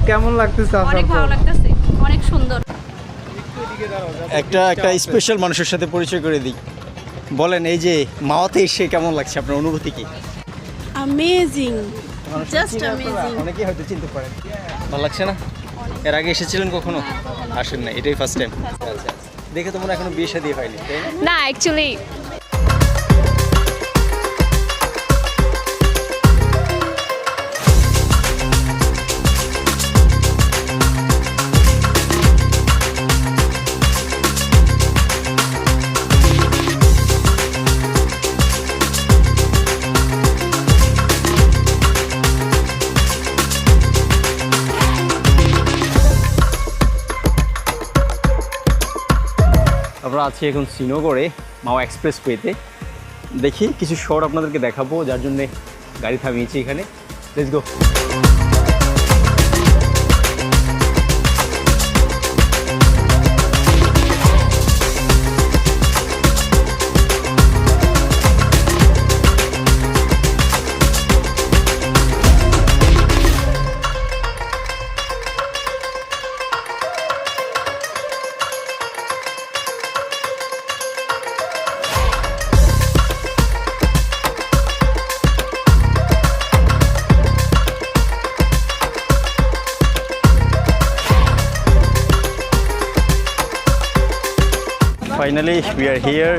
কেমন লাগতেছে? অনেক ভালো লাগতেছে, অনেক সুন্দর। একটা স্পেশাল মানুষের সাথে পরিচয় করে দিই। বলেন, এই যে মাওয়াতে এসে কেমন লাগছে, আপনার অনুভূতি কি? Amazing, just amazing. অনেকেই হয়তো চিনতে পারেন। ভালো লাগছে না? এর আগে এসেছিলেন কখনো? আসেন না, এটাই ফার্স্ট টাইম। আচ্ছা, দেখে তোমরা এখনো বিয়ে শাদী হয়নি, তাই না? না, অ্যাকচুয়ালি আমরা আছি এখন শ্রীনগরে মাওয়া এক্সপ্রেস ওয়েতে। দেখি কিছু শহর আপনাদেরকে দেখাবো, যার জন্যে গাড়ি থামিয়েছি এখানে। Let's go. Finally we are here.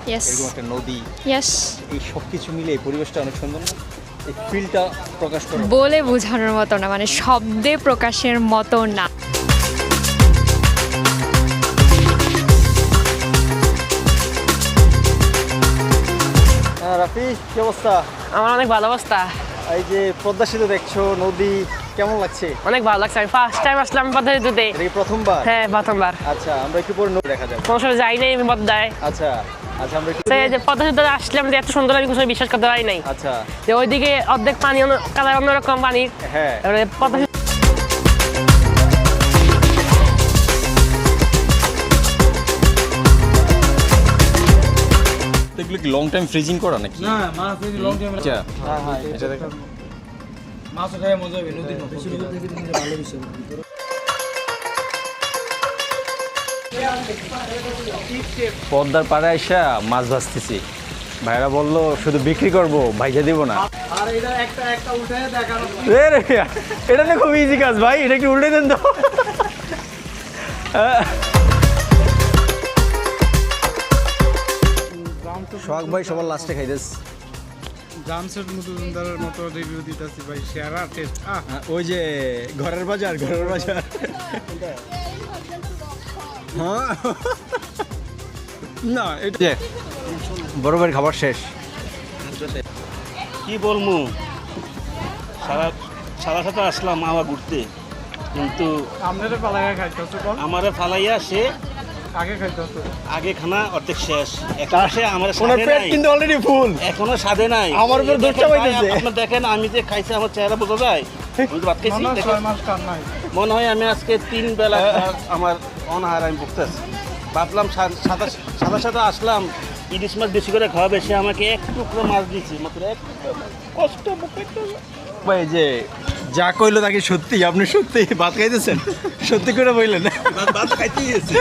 Yes এরকম একটা নদী, ইয়েস এই সব কিছু মিলে এই পরিবেশটা অনেক সুন্দর না? এই ফিলটা প্রকাশ করে বলে বোঝানোর মতো না, মানে শব্দে প্রকাশের মতো না। রাফি, কি অবস্থা? আমার অনেক ভালো অবস্থা। এই যে পদ্মা সেতু দেখছো, নদী, কেমন লাগছে? অনেক ভালো লাগছে। আমি ফার্স্ট টাইম আসলাম পদ্মা সেতুতে। এটা কি প্রথমবার? হ্যাঁ, প্রথমবার। আচ্ছা, আমরা একটু পরে নদী দেখা যাবে। কোনো সময় যাই নাই আমি পদ্মায়। আচ্ছা আচ্ছা, আমরা একটু সেই যে পদ্মা সেতুতে আসলাম যে এত সুন্দর, আমি কোনো সময় বিশ্বাস করতে পারি নাই। আচ্ছা, যে ওইদিকে অর্ধেক পানি, কালার অন্যরকম পানি। হ্যাঁ। তারপরে পদ্মা সেতু এগুলো কি লং টাইম ফ্রিজিং করা নাকি? না, মাছ এই লং টাইম। আচ্ছা, হ্যাঁ, এটা দেখো। মাছ খায় মজা হবে, নদীর মাছ বেশি লোক থেকে দিলে ভালো বিষয়। পদ্মার পাড়ে আইসা মাছ ভাজতেছি। ভাইরা বললো শুধু বিক্রি করবো, ভাইজা দিব না। আর এটা একটা উঠায় দেখানো। এটা তো খুব ইজি কাজ ভাই, এটা কি উল্টে দেন তো। সোহাগ ভাই সবার লাস্টে খাইতেস। জামশেদ মজুমদারের মতো রিভিউ দিতেছি ভাই, সেরা টেস্ট। ওই যে ঘরের বাজার, ঘরের বাজার। হ্যাঁ, না এটা বড় ভাইয়ের খাবার শেষ। কি বলবো, সারা সাথে আসলাম মাওয়া ঘুরতে, কিন্তু আপনারা পালাইয়া খাইতেছো কোন? আমারে ফালাইয়া সে আগে খাইতেছো। আগে খানা অর্ধেক শেষ। এখন সে আমার ওনার পেট কিন্তু অলরেডি ফুল, এখনো সাধে নাই। আমার উপর দোষটা পাইতেছে। আপনি দেখেন, আমি যে খাইছি আমার চেহারা বোঝা যায়। আমি তো ভাত খাইছি, মনে হয় দেখেন। 6 মাস কার নাই। মনে হয় আমি আজকে 3 বেলা আমার অনাহার আমি ভুগতেছি। ভাবলাম সাদা সাদা আসলাম, ইলিশ মাছ বেশি করে খাওয়াবে, সে আমাকে এক টুকরো মাছ দিয়েছি, মাত্র এক টুকরো। কষ্ট ভাই যে যা কইলো তাকে সত্যি, আপনি সত্যি ভাত খাইতেছেন? সত্যি করে বললেন? ভাত খাইতে গেছি,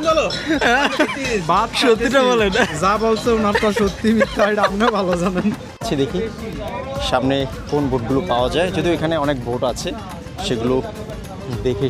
চলো বাপ সত্যিটা বলেন। যা বলছো ওনারটা সত্যি মিথ্যা এটা আপনিও ভালো জানেন। দেখি সামনে কোন বোটগুলো পাওয়া যায়, যদিও এখানে অনেক বোট আছে, সেগুলো দেখে